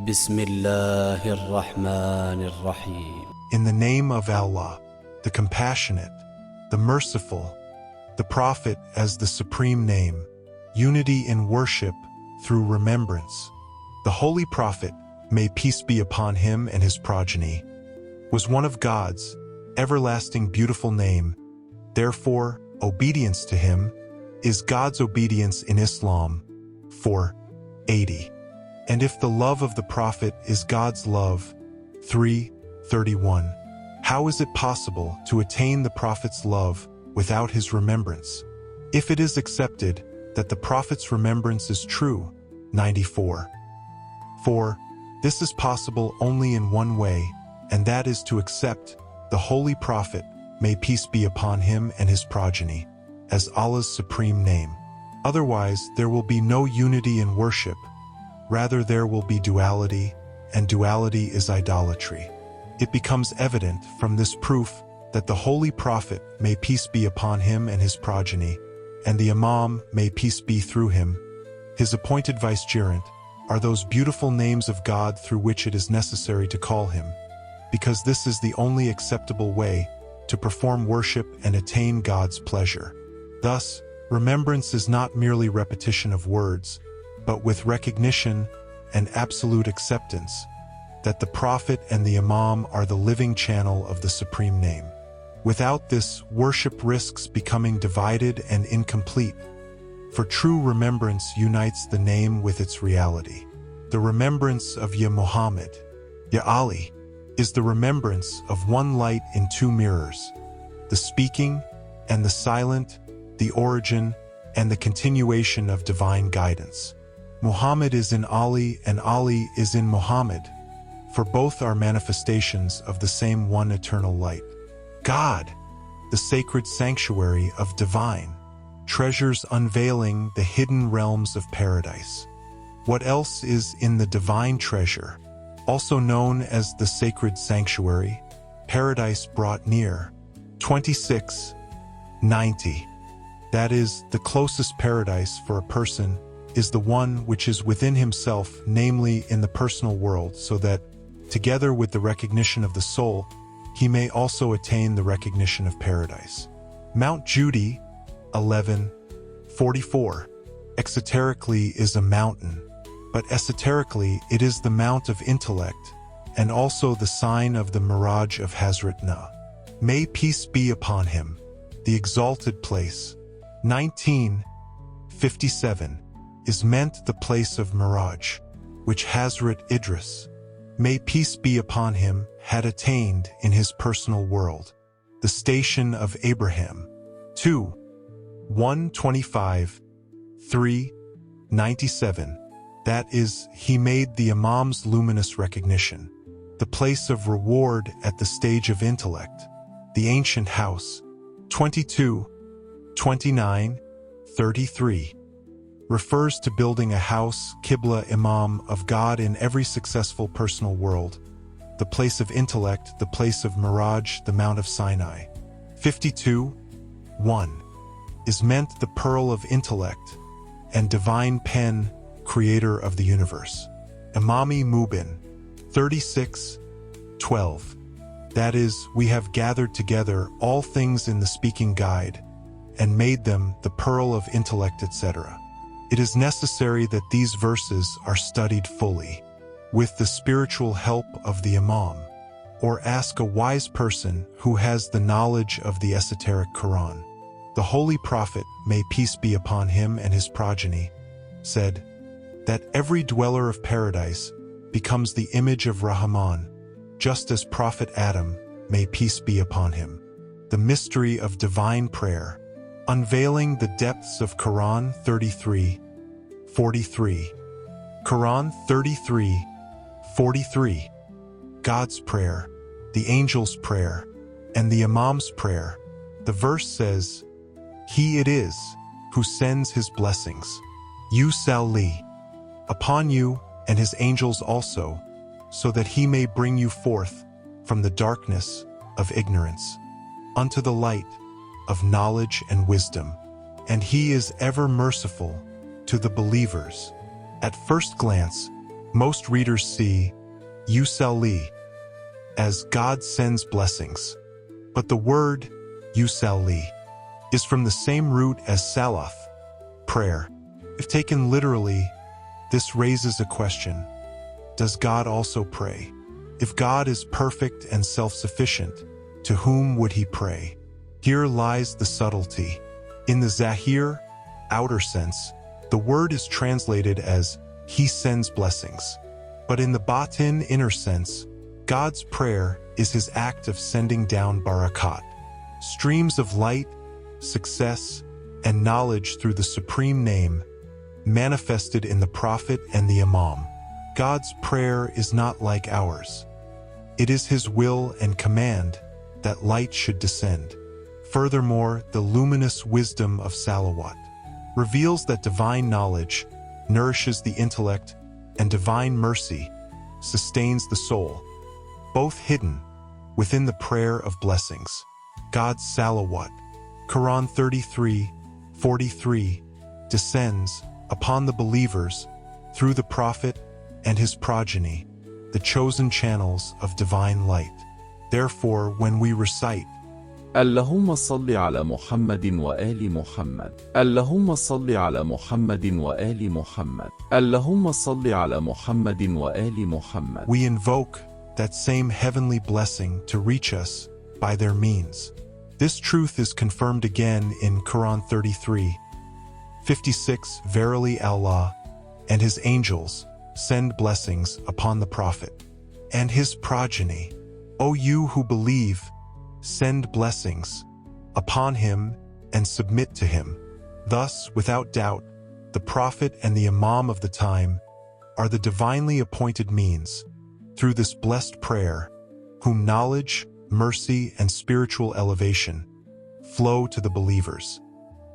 Bismillah ar-Rahman ar-Rahim. In the name of Allah, the Compassionate, the Merciful, the Prophet as the supreme name, unity in worship through remembrance. The Holy Prophet, may peace be upon him and his progeny, was one of God's everlasting beautiful name. Therefore, obedience to him is God's obedience in Islam. 4:80. And if the love of the Prophet is God's love, 3:31. How is it possible to attain the Prophet's love without his remembrance? If it is accepted that the Prophet's remembrance is true, 94. 4. This is possible only in one way, and that is to accept the Holy Prophet, may peace be upon him and his progeny, as Allah's supreme name. Otherwise, there will be no unity in worship. Rather, there will be duality, and duality is idolatry. It becomes evident from this proof that the Holy Prophet, may peace be upon him and his progeny, and the Imam, may peace be through him, his appointed vicegerent, are those beautiful names of God through which it is necessary to call him, because this is the only acceptable way to perform worship and attain God's pleasure. Thus, remembrance is not merely repetition of words, but with recognition and absolute acceptance that the Prophet and the Imam are the living channel of the supreme name. Without this, worship risks becoming divided and incomplete, for true remembrance unites the name with its reality. The remembrance of Ya Muhammad, Ya Ali, is the remembrance of one light in two mirrors, the speaking and the silent, the origin and the continuation of divine guidance. Muhammad is in Ali and Ali is in Muhammad, for both are manifestations of the same one eternal light. God, the sacred sanctuary of divine treasures unveiling the hidden realms of paradise. What else is in the divine treasure, also known as the sacred sanctuary, paradise brought near? 26:90. That is, the closest paradise for a person is the one which is within himself, namely in the personal world, so that, together with the recognition of the soul, he may also attain the recognition of paradise. Mount Judy, 11:44. Exoterically is a mountain, but esoterically it is the mount of intellect, and also the sign of the Miraj of Hazrat Na. May peace be upon him, the exalted place. 19:57 is meant the place of Miraj, which Hazrat Idris, may peace be upon him, had attained in his personal world, the station of Abraham. 2:125, 3:97. That is, he made the Imam's luminous recognition, the place of reward at the stage of intellect, the ancient house. 22:29, 33. Refers to building a house, Qibla Imam of God in every successful personal world, the place of intellect, the place of Miraj, the Mount of Sinai. 52:1 is meant the pearl of intellect and divine pen, creator of the universe. Imami Mubin. 36:12. That is, we have gathered together all things in the speaking guide and made them the pearl of intellect, etc. It is necessary that these verses are studied fully, with the spiritual help of the Imam, or ask a wise person who has the knowledge of the esoteric Qur'an. The Holy Prophet, may peace be upon him and his progeny, said that every dweller of paradise becomes the image of Rahman, just as Prophet Adam, may peace be upon him. The mystery of divine prayer, unveiling the depths of Quran 33:43. Quran 33:43. God's prayer, the angel's prayer, and the Imam's prayer. The verse says, "He it is who sends his blessings, Yusalli, upon you and his angels also, so that he may bring you forth from the darkness of ignorance unto the light of knowledge and wisdom, and he is ever merciful to the believers." At first glance, Most readers see Yusalli as God sends blessings, but the word Yusalli is from the same root as Salaf, prayer. If taken literally, this raises a question. Does God also pray? If God is perfect and self-sufficient, to whom would he pray? Here lies the subtlety. In the Zahir, outer sense, the word is translated as he sends blessings. But in the Batin, inner sense, God's prayer is his act of sending down barakat, streams of light, success, and knowledge through the supreme name, manifested in the Prophet and the Imam. God's prayer is not like ours. It is his will and command that light should descend. Furthermore, the luminous wisdom of Salawat reveals that divine knowledge nourishes the intellect and divine mercy sustains the soul, both hidden within the prayer of blessings. God's Salawat, Qur'an 33:43, descends upon the believers through the Prophet and his progeny, the chosen channels of divine light. Therefore, when we recite, اللهم صل على محمد وآل محمد اللهم صل على محمد وآل محمد اللهم صل على محمد وآل محمد, we invoke that same heavenly blessing to reach us by their means. This truth is confirmed again in Qur'an 33:56. Verily Allah and his angels send blessings upon the Prophet and his progeny. O you who believe, send blessings upon him and submit to him. Thus, without doubt, the Prophet and the Imam of the time are the divinely appointed means, through this blessed prayer, whom knowledge, mercy, and spiritual elevation flow to the believers.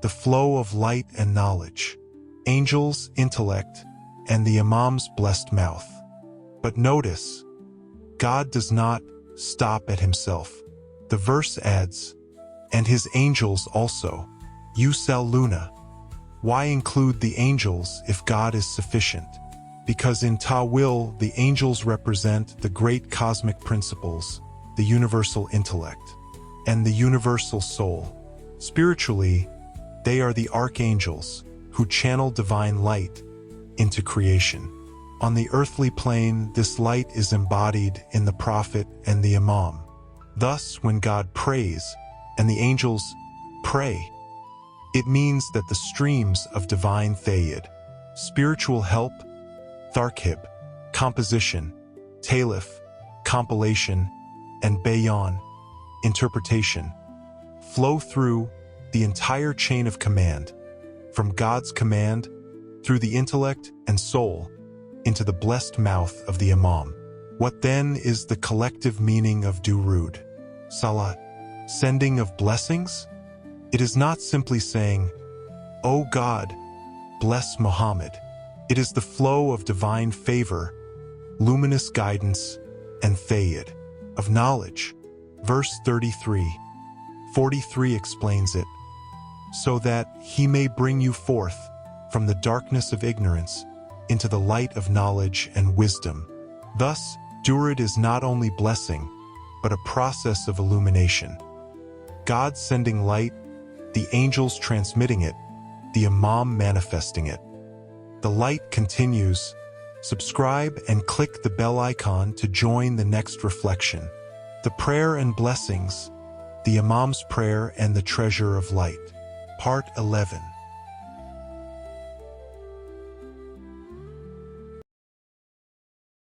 The flow of light and knowledge, angels' intellect, and the Imam's blessed mouth. But notice, God does not stop at himself. The verse adds, and his angels also, Yusalluna. Why include the angels if God is sufficient? Because in Tawhid, the angels represent the great cosmic principles, the universal intellect, and the universal soul. Spiritually, they are the archangels who channel divine light into creation. On the earthly plane, this light is embodied in the Prophet and the Imam. Thus, when God prays and the angels pray, it means that the streams of divine Tawhid, spiritual help, Tharkib, composition, Talif, compilation, and Bayan, interpretation, flow through the entire chain of command, from God's command through the intellect and soul into the blessed mouth of the Imam. What then is the collective meaning of Durud, Salat, sending of blessings? It is not simply saying, O God, bless Muhammad. It is the flow of divine favor, luminous guidance, and Tawhid, of knowledge. Verse 43 explains it, so that he may bring you forth from the darkness of ignorance into the light of knowledge and wisdom. Thus, Durud is not only blessing, but a process of illumination. God sending light, the angels transmitting it, the Imam manifesting it. The light continues. Subscribe and click the bell icon to join the next reflection. The prayer and blessings, the Imam's prayer and the treasure of light. Part 11.